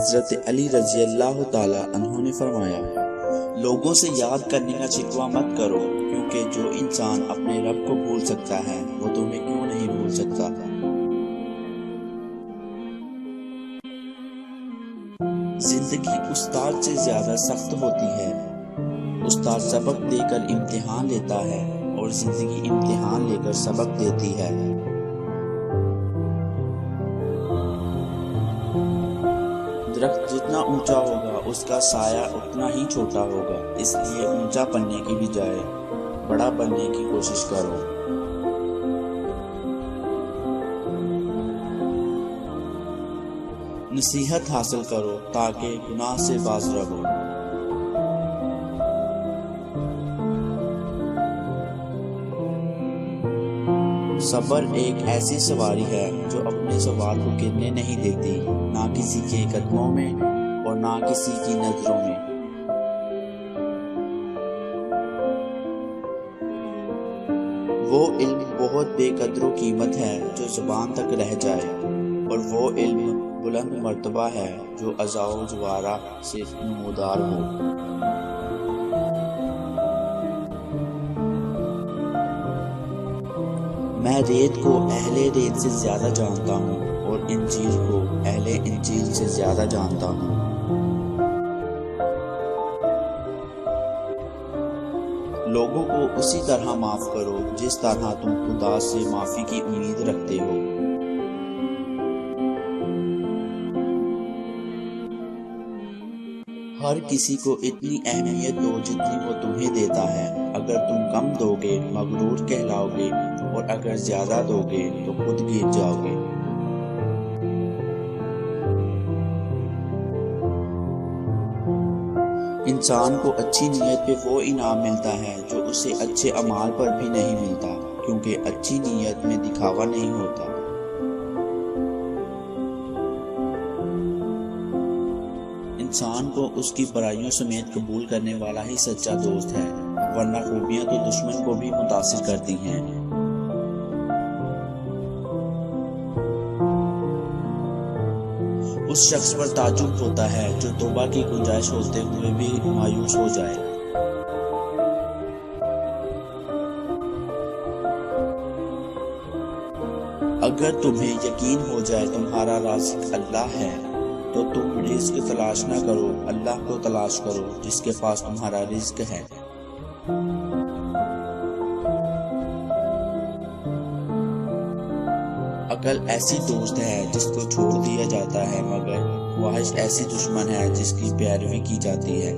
حضرت علی رضی اللہ تعالی عنہ نے فرمایا، لوگوں سے یاد کرنے کا شکوہ مت کرو، کیونکہ جو انسان اپنے رب کو بھول سکتا ہے وہ تمہیں کیوں نہیں بھول سکتا۔ زندگی استاد سے زیادہ سخت ہوتی ہے۔ استاد سبق دے کر امتحان لیتا ہے اور زندگی امتحان لے کر سبق دیتی ہے۔ درخت جتنا اونچا ہوگا اس کا سایہ اتنا ہی چھوٹا ہوگا، اس لیے اونچا بننے کی بجائے بڑا بننے کی کوشش کرو۔ نصیحت حاصل کرو تاکہ گناہ سے باز رہو۔ صبر ایک ایسی سواری ہے جو اپنے سوار کو گرنے نہیں دیتی، نہ کسی کے قدموں میں اور نہ کسی کی نظروں میں۔ وہ علم بہت بے قدر و قیمت ہے جو زبان تک رہ جائے، اور وہ علم بلند مرتبہ ہے جو اعضاء و جوارح سے نمودار ہو۔ میں ریت کو اہل ریت سے زیادہ جانتا ہوں اور انجیل کو اہل انجیل سے زیادہ جانتا ہوں۔ لوگوں کو اسی طرح معاف کرو جس طرح تم خدا سے معافی کی امید رکھتے ہو۔ ہر کسی کو اتنی اہمیت دو جتنی وہ تمہیں دیتا ہے۔ اگر تم کم دو گے مغرور کہلاؤ گے، اور اگر زیادہ دو گے تو خود گر جاؤ گے۔ انسان کو اچھی نیت پہ وہ انعام ملتا ہے جو اسے اچھے اعمال پر بھی نہیں ملتا، کیونکہ اچھی نیت میں دکھاوا نہیں ہوتا۔ انسان کو اس کی برائیوں سمیت قبول کرنے والا ہی سچا دوست ہے، ورنہ خوبیاں تو دشمن کو بھی متاثر کرتی ہیں۔ اس شخص پر تعجب ہوتا ہے جو توبہ کی گنجائش ہوتے ہوئے بھی مایوس ہو جائے۔ اگر تمہیں یقین ہو جائے تمہارا رازق اللہ ہے تو تم رزق تلاش نہ کرو، اللہ کو تلاش کرو جس کے پاس تمہارا رزق ہے۔ عقل ایسی دوست ہے جس کو چھوڑ دیا جاتا ہے، مگر خواہش ایسی دشمن ہے جس کی پیروی کی جاتی ہے۔